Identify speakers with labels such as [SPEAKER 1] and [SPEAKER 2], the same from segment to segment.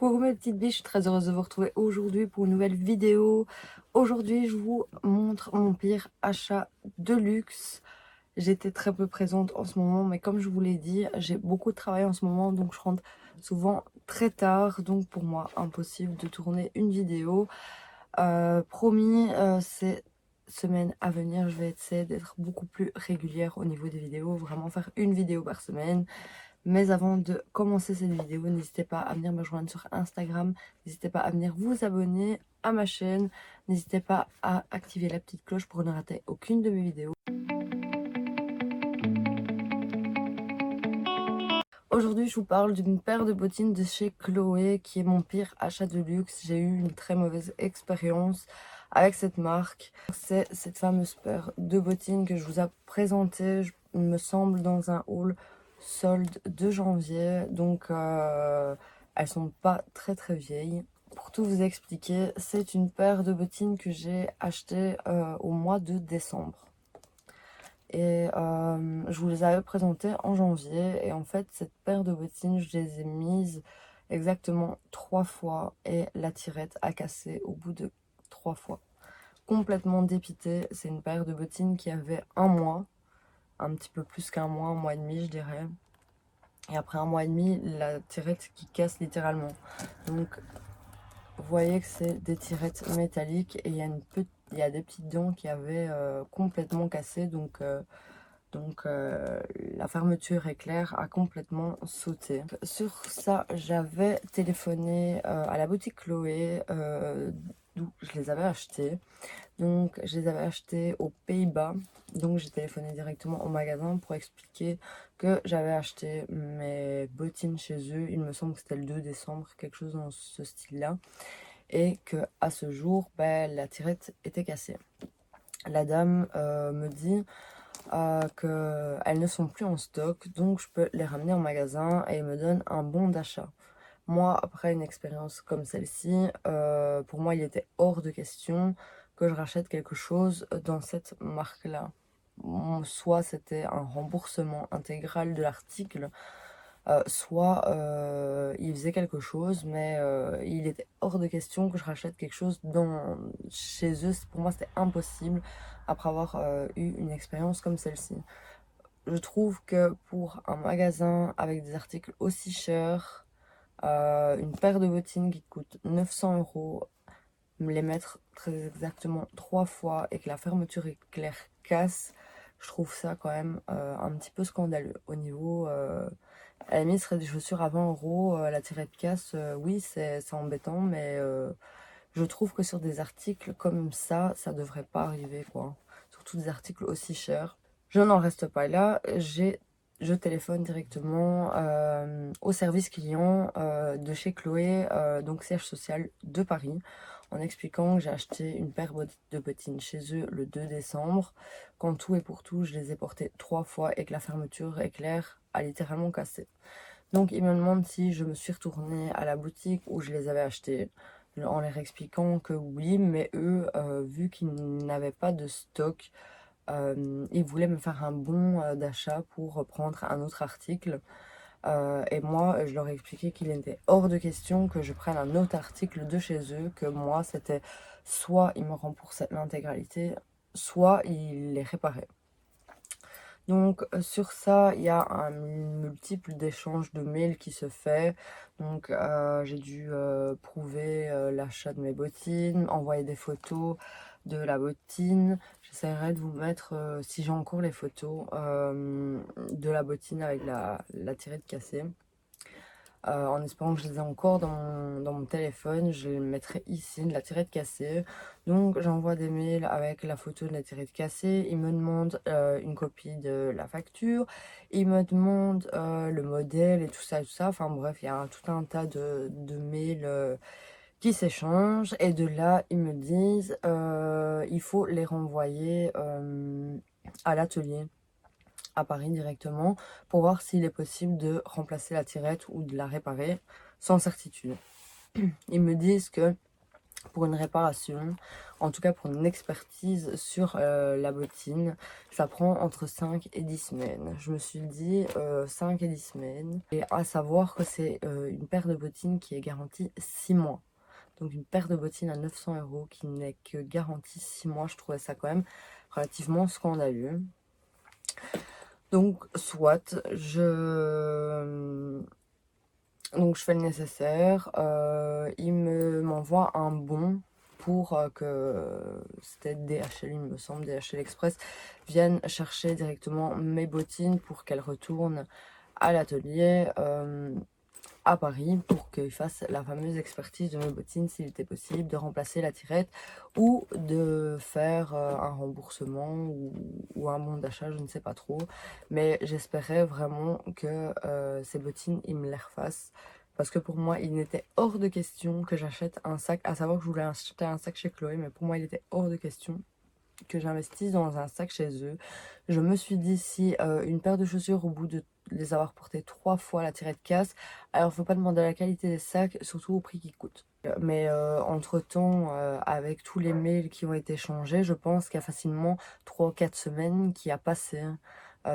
[SPEAKER 1] Coucou mes petites biches, je suis très heureuse de vous retrouver aujourd'hui pour une nouvelle vidéo. Aujourd'hui je vous montre mon pire achat de luxe. J'étais très peu présente en ce moment, mais comme je vous l'ai dit, j'ai beaucoup de travail en ce moment, donc je rentre souvent très tard. Donc pour moi, impossible de tourner une vidéo. Promis, ces semaines à venir, je vais essayer d'être beaucoup plus régulière au niveau des vidéos, vraiment faire une vidéo par semaine. Mais avant de commencer cette vidéo, n'hésitez pas à venir me rejoindre sur Instagram, n'hésitez pas à venir vous abonner à ma chaîne, n'hésitez pas à activer la petite cloche pour ne rater aucune de mes vidéos. Aujourd'hui, je vous parle d'une paire de bottines de chez Chloé qui est mon pire achat de luxe. J'ai eu une très mauvaise expérience avec cette marque. C'est cette fameuse paire de bottines que je vous ai présentée, il me semble, dans un haul solde de janvier. Donc, elles sont pas très vieilles. Pour tout vous expliquer, c'est une paire de bottines que j'ai achetée au mois de décembre. Et je vous les avais présentées en janvier. Et en fait, cette paire de bottines, je les ai mises exactement 3 fois. Et la tirette a cassé au bout de 3 fois. Complètement dépitée. C'est une paire de bottines qui avait un mois. Un petit peu plus qu'un mois et demi, je dirais. Et après un mois et demi, la tirette qui casse littéralement. Donc, vous voyez que c'est des tirettes métalliques. Et il y a des petites dents qui avaient complètement cassé. Donc la fermeture éclair a complètement sauté. Sur ça, j'avais téléphoné à la boutique Chloé, d'où je les avais achetés. Donc je les avais achetés aux Pays-Bas. Donc j'ai téléphoné directement au magasin pour expliquer que j'avais acheté mes bottines chez eux. Il me semble que c'était le 2 décembre, quelque chose dans ce style-là. Et que à ce jour, la tirette était cassée. La dame me dit qu'elles ne sont plus en stock, donc je peux les ramener en magasin et ils me donnent un bon d'achat. Moi, après une expérience comme celle-ci, pour moi, il était hors de question que je rachète quelque chose dans cette marque-là. Soit c'était un remboursement intégral de l'article, soit il faisait quelque chose, mais il était hors de question que je rachète quelque chose chez eux. Pour moi, c'était impossible après avoir eu une expérience comme celle-ci. Je trouve que pour un magasin avec des articles aussi chers, une paire de bottines qui coûte 900 €, me les mettre très exactement 3 fois et que la fermeture éclair casse, je trouve ça quand même un petit peu scandaleux. Au niveau, à la limite, ce serait des chaussures à 20 €, la tirette casse, oui, c'est embêtant, mais je trouve que sur des articles comme ça devrait pas arriver, quoi. Surtout des articles aussi chers. Je n'en reste pas là, je téléphone directement au service client de chez Chloé, donc siège social de Paris, en expliquant que j'ai acheté une paire de bottines chez eux le 2 décembre. Quand tout et pour tout, je les ai portées 3 fois et que la fermeture éclair a littéralement cassé. Donc ils me demandent si je me suis retournée à la boutique où je les avais achetées, en leur expliquant que oui, mais eux, vu qu'ils n'avaient pas de stock, ils voulaient me faire un bon d'achat pour prendre un autre article. Et moi, je leur ai expliqué qu'il était hors de question que je prenne un autre article de chez eux, que moi, c'était soit ils me remboursaient l'intégralité, soit ils les réparaient. Donc sur ça, il y a un multiple d'échanges de mails qui se fait. Donc j'ai dû prouver l'achat de mes bottines, envoyer des photos de la bottine. J'essaierai de vous mettre, si j'ai encore les photos, de la bottine avec la tirette cassée. En espérant que je les ai encore dans mon téléphone. Je les mettrai ici, de la tirette cassée. Donc j'envoie des mails avec la photo de la tirette cassée. Ils me demandent une copie de la facture. Ils me demandent le modèle et tout ça, tout ça. Enfin bref, il y a tout un tas de mails qui s'échangent. Et de là, ils me disent il faut les renvoyer à l'atelier à Paris directement pour voir s'il est possible de remplacer la tirette ou de la réparer sans certitude. Ils me disent que pour une réparation, en tout cas pour une expertise sur la bottine. Ça prend entre 5 et 10 semaines. Je me suis dit 5 et 10 semaines. Et à savoir que c'est une paire de bottines qui est garantie 6 mois. Donc une paire de bottines à 900 € qui n'est que garantie 6 mois. Je trouvais ça quand même relativement scandaleux. Donc soit, donc je fais le nécessaire, il m'envoie un bon pour que, c'était DHL il me semble, DHL Express, vienne chercher directement mes bottines pour qu'elles retournent à l'atelier à Paris pour qu'il fasse la fameuse expertise de mes bottines s'il était possible de remplacer la tirette ou de faire un remboursement ou un bon d'achat, je ne sais pas trop. Mais j'espérais vraiment que ces bottines, ils me les refassent. Parce que pour moi, il n'était hors de question que j'achète un sac. À savoir que je voulais acheter un sac chez Chloé, mais pour moi, il était hors de question que j'investisse dans un sac chez eux. Je me suis dit, si une paire de chaussures, au bout de les avoir portées 3 fois, la tirette casse, alors faut pas demander la qualité des sacs, surtout au prix qu'ils coûtent. Mais entre-temps, avec tous les mails qui ont été changés, je pense qu'il y a facilement 3 ou 4 semaines qui a passé.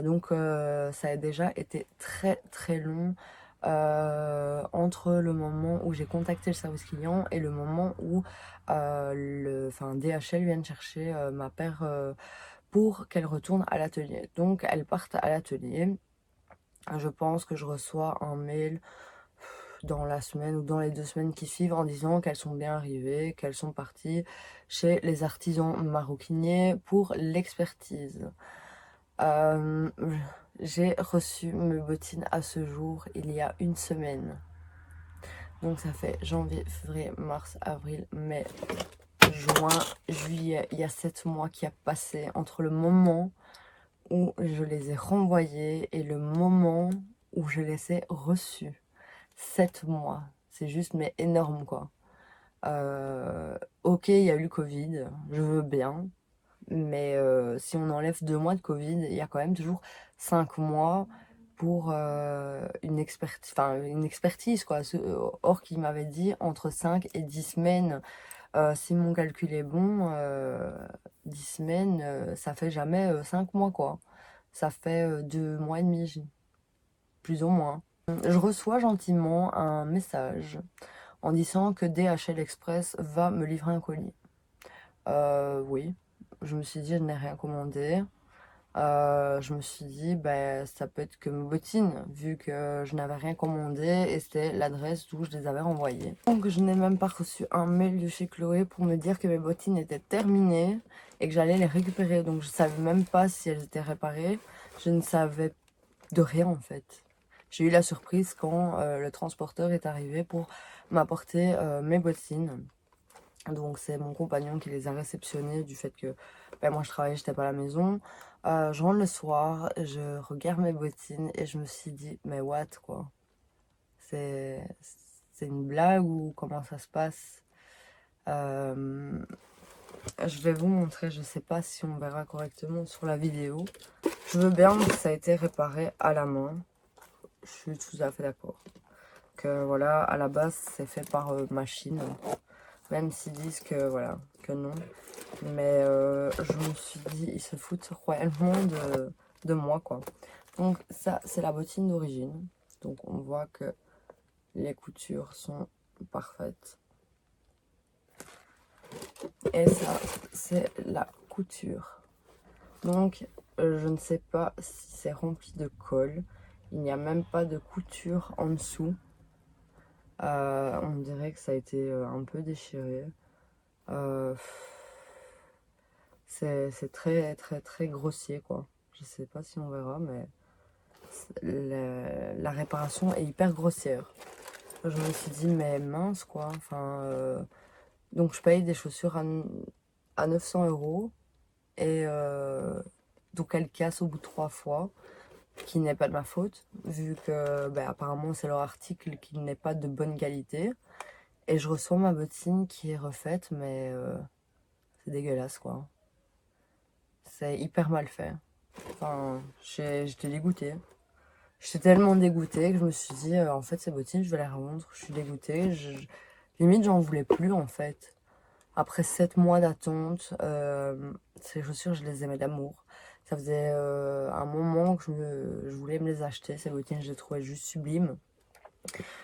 [SPEAKER 1] Donc ça a déjà été très très long entre le moment où j'ai contacté le service client et le moment où DHL vient chercher ma paire pour qu'elle retourne à l'atelier. Donc elles partent à l'atelier. Je pense que je reçois un mail dans la semaine ou dans les 2 semaines qui suivent en disant qu'elles sont bien arrivées, qu'elles sont parties chez les artisans maroquiniers pour l'expertise. Euh, j'ai reçu mes bottines à ce jour il y a 1 semaine. Donc ça fait janvier, février, mars, avril, mai, juin, juillet. Il y a 7 mois qui a passé entre le moment où je les ai renvoyées et le moment où je les ai reçues. 7 mois. C'est juste mais énorme quoi. Ok, il y a eu le Covid, je veux bien. Mais si on enlève 2 mois de Covid, il y a quand même toujours 5 mois pour une expertise quoi. Or qu'il m'avait dit entre 5 et 10 semaines. Si mon calcul est bon, 10 semaines, ça fait jamais 5 mois quoi. Ça fait 2 mois et demi, plus ou moins. Je reçois gentiment un message en disant que DHL Express va me livrer un colis. Oui, je me suis dit, je n'ai rien commandé. Je me suis dit, ben, ça peut être que mes bottines, vu que je n'avais rien commandé et c'était l'adresse d'où je les avais renvoyées. Donc, je n'ai même pas reçu un mail de chez Chloé pour me dire que mes bottines étaient terminées et que j'allais les récupérer. Donc, je savais même pas si elles étaient réparées. Je ne savais de rien en fait. J'ai eu la surprise quand le transporteur est arrivé pour m'apporter mes bottines. Donc c'est mon compagnon qui les a réceptionnées du fait que ben, moi je travaillais, j'étais pas à la maison. Je rentre le soir, je regarde mes bottines et je me suis dit mais what quoi. C'est une blague ou comment ça se passe? Je vais vous montrer, je sais pas si on verra correctement sur la vidéo. Je veux bien que ça a été réparé à la main. Je suis tout à fait d'accord. Que voilà, à la base c'est fait par machine. Même s'ils disent que voilà, que non. Mais je me suis dit, ils se foutent royalement de moi quoi. Donc ça, c'est la bottine d'origine. Donc on voit que les coutures sont parfaites. Et ça, c'est la couture. Donc je ne sais pas si c'est rempli de colle. Il n'y a même pas de couture en dessous. On dirait que ça a été un peu déchiré. C'est très très très grossier quoi. Je sais pas si on verra, mais la réparation est hyper grossière. Je me suis dit mais mince quoi. Enfin, donc je paye des chaussures à 900 € et donc elles cassent au bout de 3 fois, qui n'est pas de ma faute vu que ben, apparemment c'est leur article qui n'est pas de bonne qualité. Et je reçois ma bottine qui est refaite, mais c'est dégueulasse quoi. C'est hyper mal fait. Enfin, j'étais dégoûtée. J'étais tellement dégoûtée que je me suis dit, en fait, ces bottines, je vais les revendre. Je suis dégoûtée. Limite, j'en voulais plus, en fait. Après 7 mois d'attente, ces chaussures, je les aimais d'amour. Ça faisait un moment que je voulais me les acheter. Ces bottines, je les trouvais juste sublimes.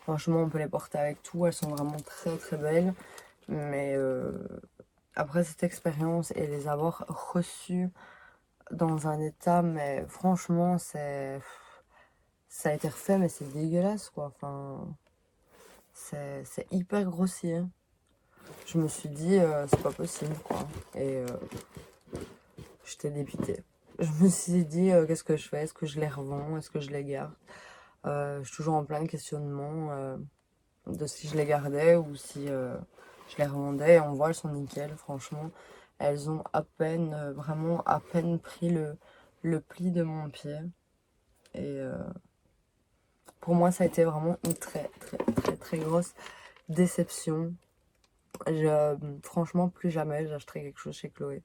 [SPEAKER 1] Franchement, on peut les porter avec tout. Elles sont vraiment très très belles. Mais après cette expérience et les avoir reçues dans un état, mais franchement, ça a été refait, mais c'est dégueulasse, quoi. Enfin, c'est hyper grossier. Je me suis dit, c'est pas possible, quoi. Et j'étais dépitée. Je me suis dit, qu'est-ce que je fais? Est-ce que je les revends? Est-ce que je les garde? Je suis toujours en plein questionnement de si je les gardais ou si je les revendais. On voit, elles sont nickel, franchement. Elles ont à peine, vraiment à peine pris le pli de mon pied. Et pour moi, ça a été vraiment une très, très, très, très grosse déception. Franchement, plus jamais j'achèterai quelque chose chez Chloé.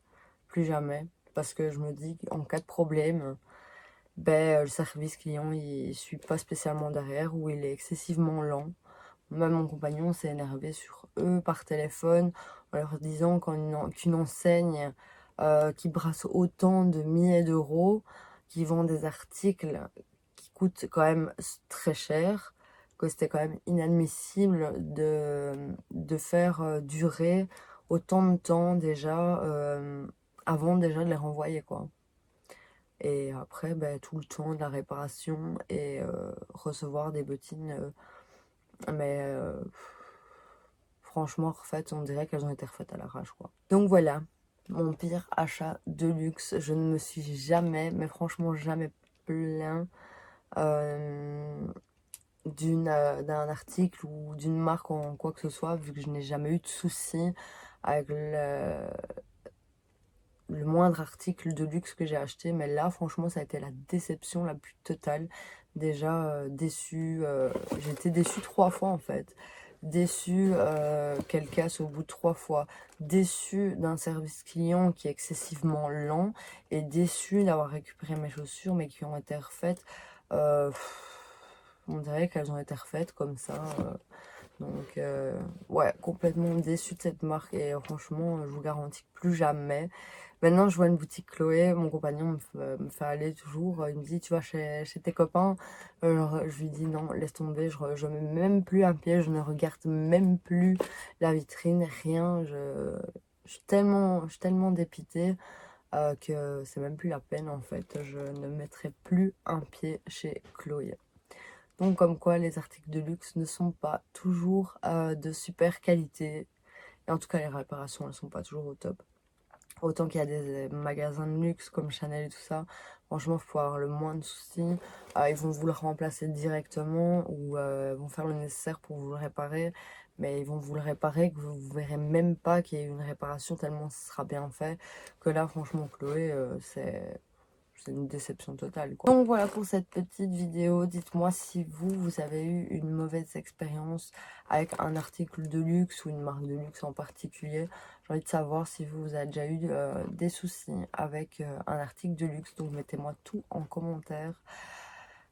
[SPEAKER 1] Plus jamais. Parce que je me dis qu'en cas de problème, ben, le service client, il suit pas spécialement derrière ou il est excessivement lent. Même mon compagnon s'est énervé sur eux par téléphone en leur disant qu'une enseigne qui brasse autant de milliers d'euros, qui vend des articles qui coûtent quand même très cher, que c'était quand même inadmissible de faire durer autant de temps déjà avant déjà de les renvoyer, quoi. Et après, ben, tout le temps de la réparation et recevoir des bottines, mais franchement refaites, on dirait qu'elles ont été refaites à l'arrache, quoi. Donc voilà, mon pire achat de luxe. Je ne me suis jamais, mais franchement jamais plaint d'un article ou d'une marque en quoi que ce soit, vu que je n'ai jamais eu de soucis avec le moindre article de luxe que j'ai acheté. Mais là, franchement, ça a été la déception la plus totale. Déjà déçue, j'ai été déçue 3 fois en fait. Déçue qu'elle casse au bout de 3 fois. Déçue d'un service client qui est excessivement lent. Et déçue d'avoir récupéré mes chaussures mais qui ont été refaites. On dirait qu'elles ont été refaites comme ça. Donc, ouais, complètement déçue de cette marque. Et franchement, je vous garantis que plus jamais. Maintenant, je vois une boutique Chloé. Mon compagnon me fait aller toujours. Il me dit, tu vas chez tes copains. Alors, je lui dis, non, laisse tomber. Je mets même plus un pied. Je ne regarde même plus la vitrine. Rien. Je suis tellement dépitée que c'est même plus la peine, en fait. Je ne mettrai plus un pied chez Chloé. Donc comme quoi les articles de luxe ne sont pas toujours de super qualité. Et en tout cas les réparations elles sont pas toujours au top. Autant qu'il y a des magasins de luxe comme Chanel et tout ça, franchement il faut avoir le moins de soucis. Ils vont vous le remplacer directement ou vont faire le nécessaire pour vous le réparer. Mais ils vont vous le réparer que vous verrez même pas qu'il y ait une réparation tellement ce sera bien fait. Que là franchement Chloé c'est une déception totale, quoi. Donc voilà pour cette petite vidéo. Dites-moi si vous avez eu une mauvaise expérience avec un article de luxe ou une marque de luxe en particulier. J'ai envie de savoir si vous avez déjà eu des soucis avec un article de luxe. Donc mettez-moi tout en commentaire.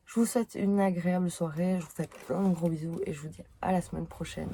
[SPEAKER 1] Je vous souhaite une agréable soirée. Je vous fais plein de gros bisous et je vous dis à la semaine prochaine.